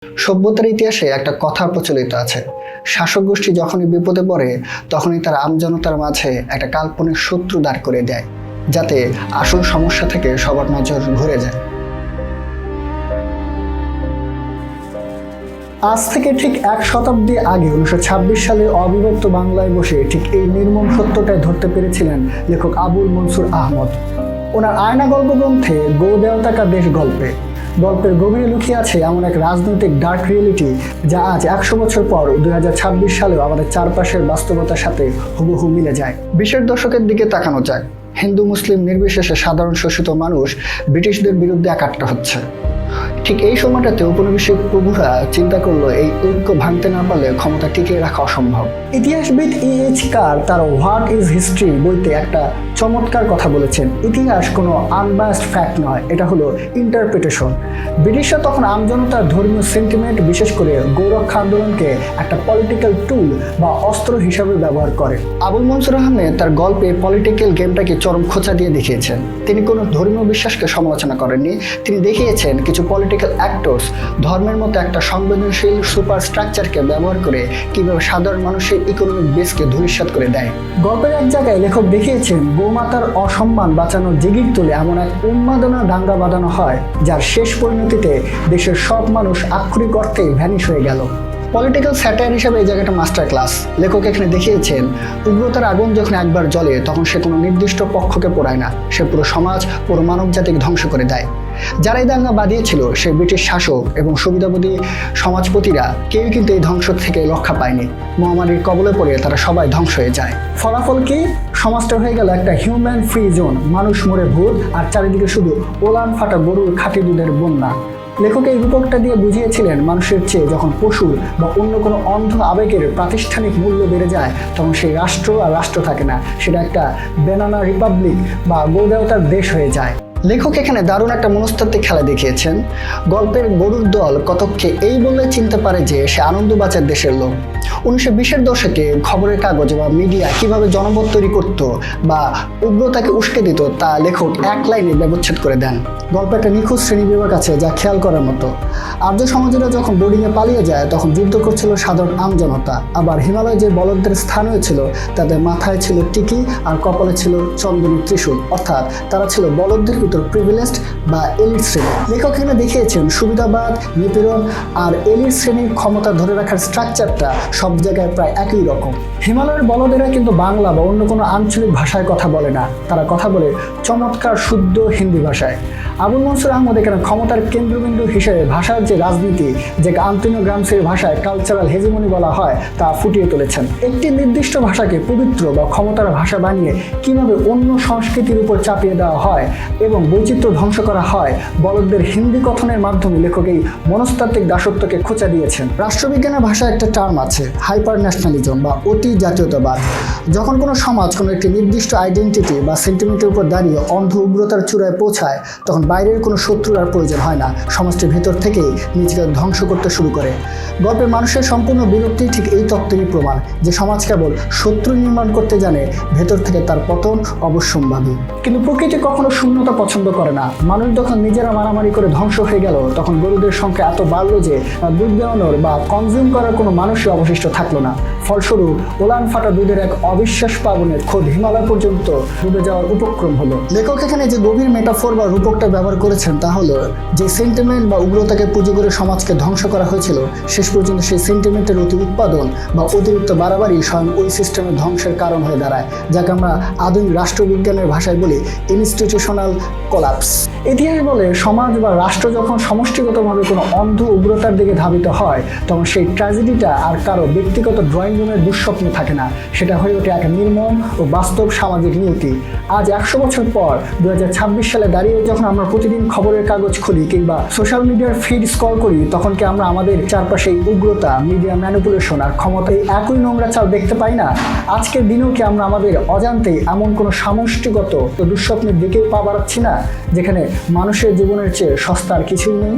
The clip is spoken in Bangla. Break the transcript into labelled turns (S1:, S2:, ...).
S1: সভ্যতার ইতিহাসে একটা কথা প্রচলিত আছে, শাসক গোষ্ঠী যখনই বিপদে পড়ে তখনই তারা আমজনতার মাঝে একটা কাল্পনিক শত্রু দাঁড় করে দেয়, যাতে আসল সমস্যা থেকে সবার নজর ঘুরে যায়। আজ থেকে ঠিক 1 শতাব্দী আগে 1926 সালে অবিভক্ত বাংলায় বসে ঠিক এই নির্মম সত্যটাই ধরতে পেরেছিলেন লেখক আবুল মনসুর আহমদ। ওনার আয়না গল্প গ্রন্থে গো দেওতা কা দেশ গল্পের গভীরে লুকিয়ে আছে এমন এক রাজনৈতিক ডার্ক রিয়েলিটি যা আজ 100 বছর পর 2026 সালেও আমাদের চারপাশের বাস্তবতার সাথে হুবহু মিলে যায়। 20-এর দশকের দিকে তাকানো যাক। হিন্দু মুসলিম নির্বিশেষে সাধারণ শোষিত মানুষ ব্রিটিশদের বিরুদ্ধে একাট্টা হচ্ছে। ঠিক এই সময়টাতে উপনিবেশিক প্রভুরা চিন্তা করলো এই ঐক্য ভাঙতে না পারলে ক্ষমতা টিকিয়ে রাখা অসম্ভব। ইতিহাসবিদ E.H. কার তার হোয়াট ইজ হিস্ট্রি বইতে একটা চমৎকার কথা বলেছেন, ইতিহাস কোনো আনবায়াসড ফ্যাক্ট নয়, এটা হলো ইন্টারপ্রিটেশন। ব্রিটিশরা তখন আমজনতার ধর্মীয় সেন্টিমেন্ট, বিশেষ করে গৌরক্ষা আন্দোলনকে একটা পলিটিক্যাল টুল বা অস্ত্র হিসাবে ব্যবহার করে। আবুল মনসুর আহমেদ তার গল্পে পলিটিক্যাল গেমটাকে চরম খোঁচা দিয়ে দেখিয়েছেন। তিনি কোনো ধর্মীয় বিশ্বাসকে সমালোচনা করেননি, তিনি দেখিয়েছেন কিছু পলিটিক্যাল অ্যাক্টরস ধর্মের মতো একটা সংবেদনশীল সুপার স্ট্রাকচারকে ব্যবহার করে কিভাবে সাধারণ মানুষের ইকোনমিক বেসকে ধূলিসাৎ করে দেয়। গল্পের এক জায়গায় লেখক দেখিয়েছেন গোমাতার অসম্মান বাঁচানোর জিগির তুলে এমন এক উন্মাদনা দাঙ্গা বাঁধানো হয় যার শেষ পরিণতিতে দেশের সব মানুষ আক্ষরিক অর্থে ভ্যানিশ হয়ে গেল। পলিটিক্যাল স্যাটায়ার হিসাবে এই জায়গাটা মাস্টার ক্লাস। লেখক এখানে দেখিয়েছেন উগ্রতার আগুন যখন একবার জ্বলে তখন সে কোনো নির্দিষ্ট পক্ষকে পোড়ায় না, সে পুরো সমাজ, পুরো মানব জাতিকে ধ্বংস করে দেয়। যারা এই দাঙ্গা বাঁধিয়েছিল সে ব্রিটিশ শাসক এবং সুবিধাবাদী সমাজপতিরা কেউই কিন্তু এই ধ্বংস থেকে রক্ষা পায়নি। মহামারীর কবলে পড়ে তারা সবাই ধ্বংস হয়ে যায়। ফলাফল কি? সমাজটা হয়ে গেল একটা হিউম্যান ফ্রি জোন, মানুষ মরে ভূত আর চারিদিকে শুধু ওলান ফাটা গরুর খাঁটি দুধের বন্যা। লেখক এই রূপকটা দিয়ে বুঝিয়েছিলেন মানুষের চেয়ে যখন পশুর বা অন্য কোনো অন্ধ আবেগের প্রাতিষ্ঠানিক মূল্য বেড়ে যায় তখন সেই রাষ্ট্র আর রাষ্ট্র থাকে না, সেটা একটা বেনানা রিপাবলিক বা গোদেবতার দেশ হয়ে যায়। লেখক এখানে দারুণ একটা মনস্তাত্ত্বিক খেলা দেখিয়েছেন। গল্পের গরুর দল কতককে এই বলে চিনতে পারে যে সে আনন্দবাজার দেশের লোক। 1920-এর দশকে খবরের কাগজ বা মিডিয়া কিভাবে জনমত তৈরি করত বা উগ্রতাকে উস্কে দিত তা লেখক এক লাইনে ব্যবচ্ছেদ করে দেন। গল্পে একটা নিখুঁত শ্রেণীবিভাগ আছে যা খেয়াল করার মতো। আর্য সমাজেরা যখন বোর্ডিংয়ে পালিয়ে যায় তখন যুদ্ধ করছিল সাধারণ আমজনতা, আবার হিমালয়ে যে বলদদের স্থান হয়েছিল তাদের মাথায় ছিল টিকি আর কপালে ছিল চন্দনী ত্রিশূল, অর্থাৎ তারা ছিল বলদদের প্রিভিলেজড বা এলিট শ্রেণী। লেখক এখানে দেখিয়েছেন সুবিধাবাদ, নিপীড়ন আর এলিট শ্রেণীর ক্ষমতা ধরে রাখার স্ট্রাকচারটা সব জায়গায় প্রায় একই রকম। হিমালয়ের বলদেরা কিন্তু বাংলা বা অন্য কোনো আঞ্চলিক ভাষায় কথা বলে না, তারা কথা বলে চমৎকার শুদ্ধ হিন্দি ভাষায়। আবুল মনসুর আহমদ এখানে ক্ষমতার কেন্দ্রবিন্দু হিসেবে ভাষার যে রাজনীতি, যে আন্তনিও গ্রামসির ভাষায় কালচারাল হেজিমনি বলা হয়, তা ফুটিয়ে তুলেছেন। একটি নির্দিষ্ট ভাষাকে পবিত্র বা ক্ষমতার ভাষা বানিয়ে কিভাবে অন্য সংস্কৃতির উপর চাপিয়ে দেওয়া হয় এবং বৈচিত্র্য ধ্বংস করা হয়, বলদদের হিন্দি কথনের মাধ্যমে লেখক এই মনস্তাত্ত্বিক দাসত্বকে খোঁচা দিয়েছেন। রাষ্ট্রবিজ্ঞানের ভাষায় একটা টার্ম আছে, হাইপার ন্যাশনালিজম বা অতি জাতীয়তাবাদ। যখন কোনো সমাজ কোনো একটি নির্দিষ্ট আইডেন্টিটি বা সেন্টিমেন্টের উপর দাঁড়িয়ে অন্ধ উগ্রতার চূড়ায় পৌঁছায় তখন বাইরের কোনো শত্রুর আর প্রয়োজন হয় না, সমাজটির ভেতর থেকেই নিজেকে ধ্বংস করতে শুরু করে। গল্পের মানুষের সম্পূর্ণ বিরক্তি ঠিক এই তত্ত্বেরই প্রমাণ যে সমাজ কেবল শত্রু নির্মাণ করতে জানে, ভেতর থেকে তার পতন অবশ্যম্ভাবী। কিন্তু প্রকৃতি কখনো শূন্যতা পছন্দ করে না। মানুষ যখন নিজেরা মারামারি করে ধ্বংস হয়ে গেল তখন গরুদের সংখ্যা এত বাড়লো যে দুধ দেওয়ানোর বা কনজিউম করার কোনো মানুষই অবশিষ্ট থাকলো না। ফলস্বরূপ ওলান ফাটা দুধের এক অবিশ্বাস পাবনের খোদ হিমালয় পর্যন্ত ডুবে যাওয়ার উপক্রম হলো। লেখক এখানে যে গভীর মেটাফোর বা রূপকটা ব্যবহার করেছেন তা হলো যে সেন্টিমেন্ট বা উগ্রতাকে পুঁজি করে সমাজকে ধ্বংস করা হয়েছিল, শেষ পর্যন্ত সেই সেন্টিমেন্টের অতি উৎপাদন বা অতিরিক্ত বাড়াবাড়ি স্বয়ং ওই সিস্টেমের ধ্বংসের কারণ হয়ে দাঁড়ায়, যাকে আমরা আধুনিক রাষ্ট্রবিজ্ঞানের ভাষায় বলি ইনস্টিটিউশনাল কোলাপস। ইতিহাস বলে সমাজ বা রাষ্ট্র যখন সমষ্টিগতভাবে কোনো অন্ধ উগ্রতার দিকে ধাবিত হয় তখন সেই ট্র্যাজেডিটা আর কারো ব্যক্তিগত ড্রয়িং রুমের দুঃস্বপ্ন থাকে না, সেটা হয়ে ওঠে এক নির্মম ও বাস্তব সামাজিক নিয়তি। আজ 100 বছর পর 2026 সালে দাঁড়িয়ে যখন আমরা প্রতিদিন খবরের কাগজ খুলি কিংবা সোশ্যাল মিডিয়ার ফিড স্ক্রল করি তখন কি আমরা আমাদের চারপাশে উগ্রতা, মিডিয়া ম্যানিপুলেশন আর ক্ষমতা এই একই নোংরা চাল দেখতে পাই না? আজকের দিনেও কি আমরা আমাদের অজান্তেই এমন কোনো সমষ্টিগত দুঃস্বপ্নের দিকেও পা বাড়াচ্ছি না, যেখানে মানুষের জীবনের চেয়ে সস্তার কিছুই নেই?